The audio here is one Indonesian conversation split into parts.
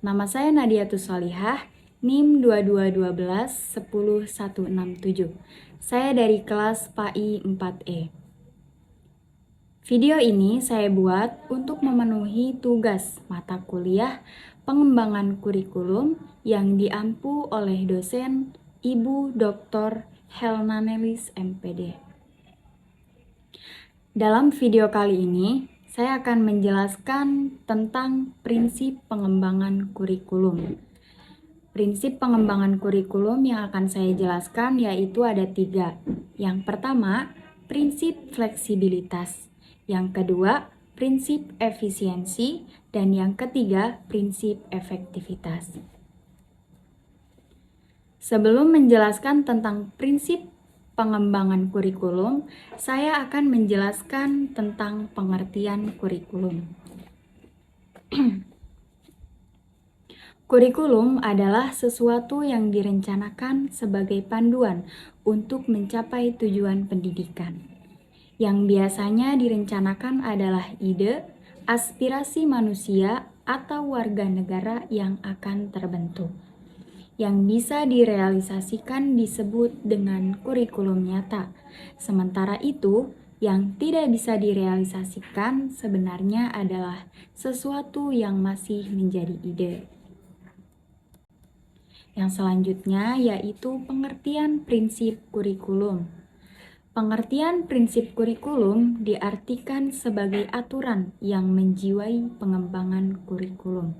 Nama saya Nadiatus Solihah, NIM 2212-10167. Saya dari kelas PAI 4E. Video ini saya buat untuk memenuhi tugas mata kuliah pengembangan kurikulum yang diampu oleh dosen Ibu Dr. Helna Nelis MPD. Dalam video kali ini, saya akan menjelaskan tentang prinsip pengembangan kurikulum. Prinsip pengembangan kurikulum yang akan saya jelaskan yaitu ada 3. Yang pertama, prinsip fleksibilitas. Yang kedua, prinsip efisiensi. Dan yang ketiga, prinsip efektivitas. Sebelum menjelaskan tentang prinsip pengembangan kurikulum, saya akan menjelaskan tentang pengertian kurikulum. Kurikulum adalah sesuatu yang direncanakan sebagai panduan untuk mencapai tujuan pendidikan. Yang biasanya direncanakan adalah ide, aspirasi manusia atau warga negara yang akan terbentuk. Yang bisa direalisasikan disebut dengan kurikulum nyata. Sementara itu, yang tidak bisa direalisasikan sebenarnya adalah sesuatu yang masih menjadi ide. Yang selanjutnya yaitu pengertian prinsip kurikulum. Pengertian prinsip kurikulum diartikan sebagai aturan yang menjiwai pengembangan kurikulum.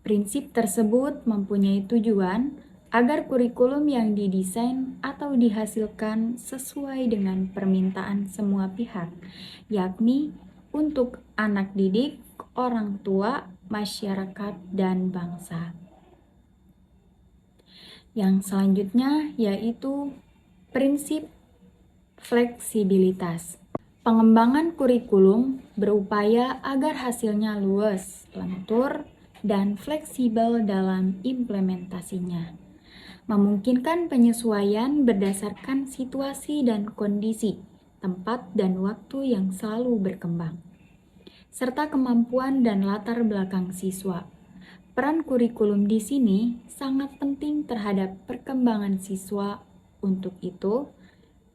Prinsip tersebut mempunyai tujuan agar kurikulum yang didesain atau dihasilkan sesuai dengan permintaan semua pihak, yakni untuk anak didik, orang tua, masyarakat, dan bangsa. Yang selanjutnya yaitu prinsip fleksibilitas. Pengembangan kurikulum berupaya agar hasilnya luas, lentur, dan fleksibel dalam implementasinya, memungkinkan penyesuaian berdasarkan situasi dan kondisi, tempat dan waktu yang selalu berkembang, serta kemampuan dan latar belakang siswa. Peran kurikulum di sini sangat penting terhadap perkembangan siswa. Untuk itu,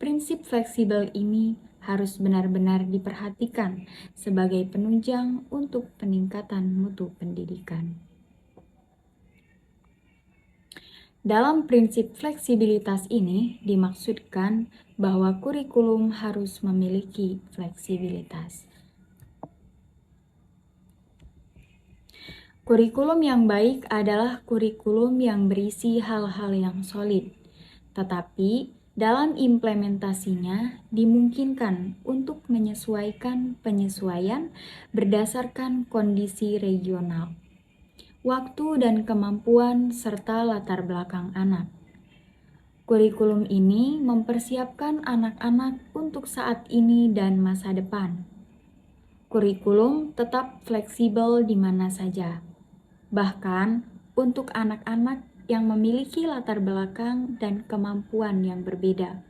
prinsip fleksibel ini harus benar-benar diperhatikan sebagai penunjang untuk peningkatan mutu pendidikan. Dalam prinsip fleksibilitas ini dimaksudkan bahwa kurikulum harus memiliki fleksibilitas. Kurikulum yang baik adalah kurikulum yang berisi hal-hal yang solid, tetapi dalam implementasinya dimungkinkan untuk menyesuaikan penyesuaian berdasarkan kondisi regional, waktu dan kemampuan serta latar belakang anak. Kurikulum ini mempersiapkan anak-anak untuk saat ini dan masa depan. Kurikulum tetap fleksibel di mana saja, bahkan untuk anak-anak yang memiliki latar belakang dan kemampuan yang berbeda.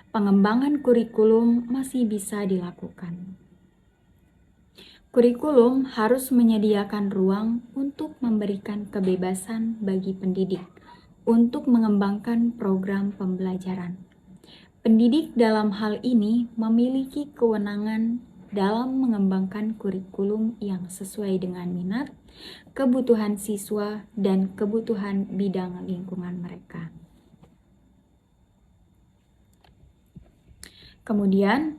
Pengembangan kurikulum masih bisa dilakukan. Kurikulum harus menyediakan ruang untuk memberikan kebebasan bagi pendidik untuk mengembangkan program pembelajaran. Pendidik dalam hal ini memiliki kewenangan dalam mengembangkan kurikulum yang sesuai dengan minat, kebutuhan siswa, dan kebutuhan bidang lingkungan mereka. Kemudian,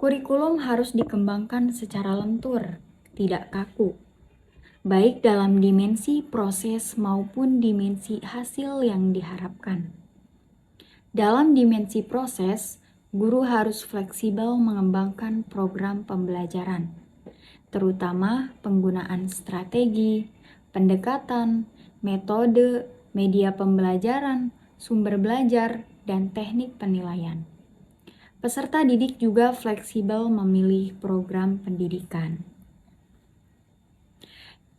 kurikulum harus dikembangkan secara lentur, tidak kaku, baik dalam dimensi proses maupun dimensi hasil yang diharapkan. Dalam dimensi proses, guru harus fleksibel mengembangkan program pembelajaran, terutama penggunaan strategi, pendekatan, metode, media pembelajaran, sumber belajar, dan teknik penilaian. Peserta didik juga fleksibel memilih program pendidikan.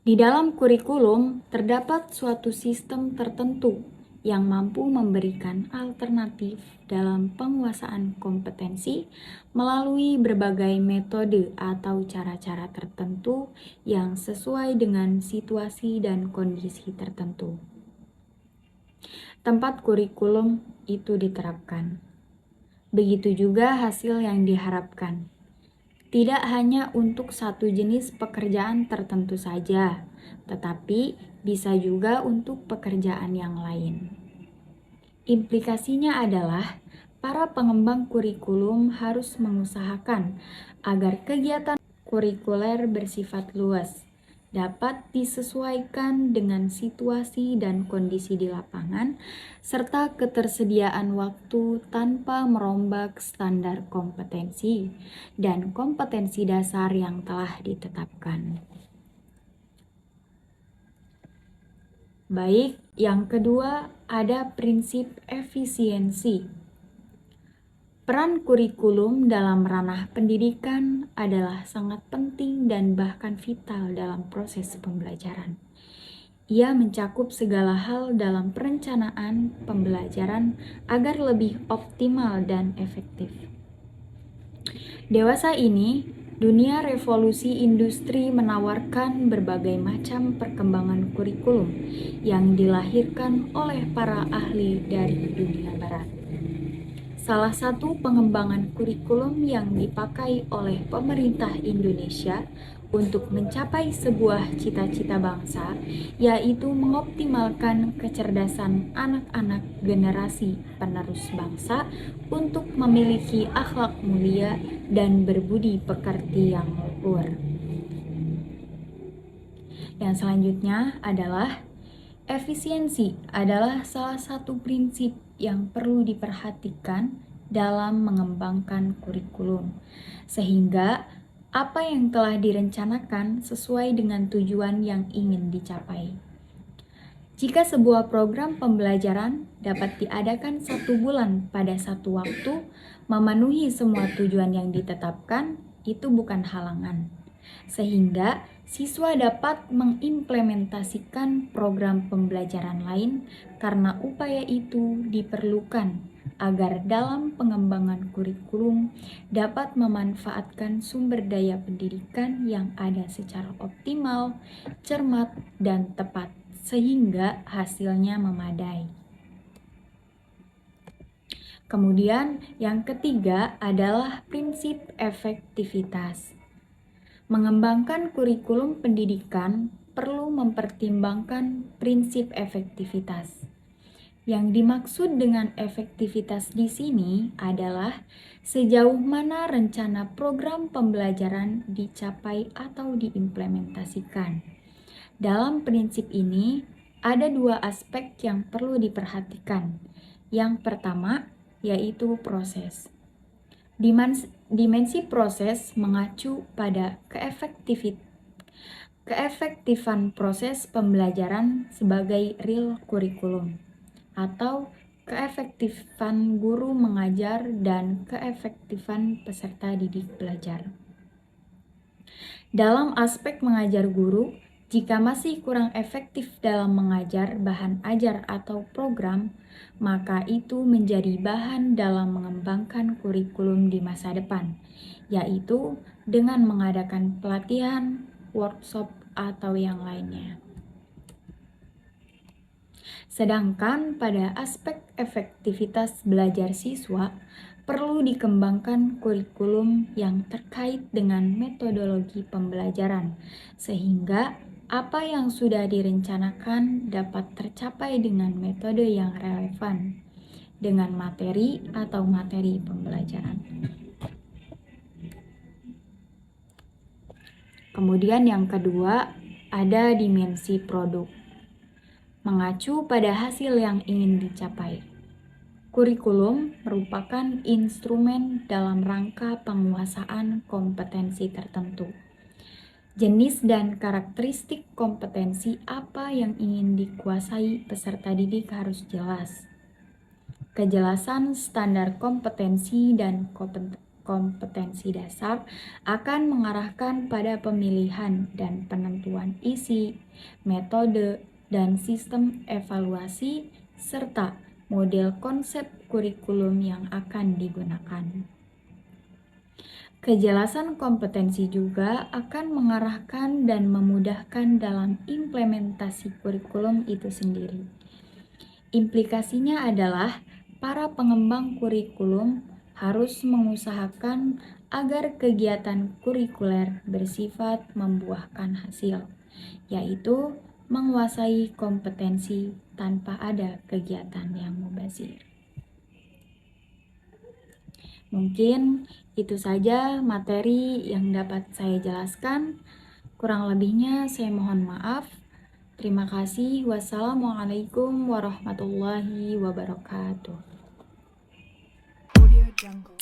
Di dalam kurikulum terdapat suatu sistem tertentu yang mampu memberikan alternatif dalam penguasaan kompetensi melalui berbagai metode atau cara-cara tertentu yang sesuai dengan situasi dan kondisi tertentu. Tempat kurikulum itu diterapkan. Begitu juga hasil yang diharapkan. Tidak hanya untuk satu jenis pekerjaan tertentu saja, tetapi bisa juga untuk pekerjaan yang lain. Implikasinya adalah para pengembang kurikulum harus mengusahakan agar kegiatan kurikuler bersifat luas, dapat disesuaikan dengan situasi dan kondisi di lapangan, serta ketersediaan waktu tanpa merombak standar kompetensi dan kompetensi dasar yang telah ditetapkan. Baik, yang kedua ada prinsip efisiensi. Peran kurikulum dalam ranah pendidikan adalah sangat penting dan bahkan vital dalam proses pembelajaran. Ia mencakup segala hal dalam perencanaan pembelajaran agar lebih optimal dan efektif. Dewasa ini, dunia revolusi industri menawarkan berbagai macam perkembangan kurikulum yang dilahirkan oleh para ahli dari dunia barat. Salah satu pengembangan kurikulum yang dipakai oleh pemerintah Indonesia untuk mencapai sebuah cita-cita bangsa, yaitu mengoptimalkan kecerdasan anak-anak generasi penerus bangsa untuk memiliki akhlak mulia dan berbudi pekerti yang luhur. Yang selanjutnya adalah efisiensi adalah salah satu prinsip yang perlu diperhatikan dalam mengembangkan kurikulum, sehingga apa yang telah direncanakan sesuai dengan tujuan yang ingin dicapai. Jika sebuah program pembelajaran dapat diadakan 1 bulan pada satu waktu, memenuhi semua tujuan yang ditetapkan, itu bukan halangan. Sehingga siswa dapat mengimplementasikan program pembelajaran lain karena upaya itu diperlukan agar dalam pengembangan kurikulum dapat memanfaatkan sumber daya pendidikan yang ada secara optimal, cermat, dan tepat, sehingga hasilnya memadai. Kemudian yang ketiga adalah prinsip efektivitas. Mengembangkan kurikulum pendidikan perlu mempertimbangkan prinsip efektivitas. Yang dimaksud dengan efektivitas di sini adalah sejauh mana rencana program pembelajaran dicapai atau diimplementasikan. Dalam prinsip ini, ada 2 aspek yang perlu diperhatikan. Yang pertama, yaitu proses. Dimensi proses mengacu pada keefektifan proses pembelajaran sebagai real kurikulum, atau keefektifan guru mengajar dan keefektifan peserta didik belajar. Dalam aspek mengajar guru, jika masih kurang efektif dalam mengajar bahan ajar atau program, maka itu menjadi bahan dalam mengembangkan kurikulum di masa depan, yaitu dengan mengadakan pelatihan, workshop, atau yang lainnya. Sedangkan pada aspek efektivitas belajar siswa, perlu dikembangkan kurikulum yang terkait dengan metodologi pembelajaran, sehingga apa yang sudah direncanakan dapat tercapai dengan metode yang relevan dengan materi atau materi pembelajaran. Kemudian yang kedua, ada dimensi produk. Mengacu pada hasil yang ingin dicapai. Kurikulum merupakan instrumen dalam rangka penguasaan kompetensi tertentu. Jenis dan karakteristik kompetensi apa yang ingin dikuasai peserta didik harus jelas. Kejelasan standar kompetensi dan kompetensi dasar akan mengarahkan pada pemilihan dan penentuan isi, metode, dan sistem evaluasi serta model konsep kurikulum yang akan digunakan. Kejelasan kompetensi juga akan mengarahkan dan memudahkan dalam implementasi kurikulum itu sendiri. Implikasinya adalah para pengembang kurikulum harus mengusahakan agar kegiatan kurikuler bersifat membuahkan hasil, yaitu menguasai kompetensi tanpa ada kegiatan yang mubazir. Mungkin itu saja materi yang dapat saya jelaskan. Kurang lebihnya saya mohon maaf. Terima kasih. Wassalamualaikum warahmatullahi wabarakatuh. Audio Jungle.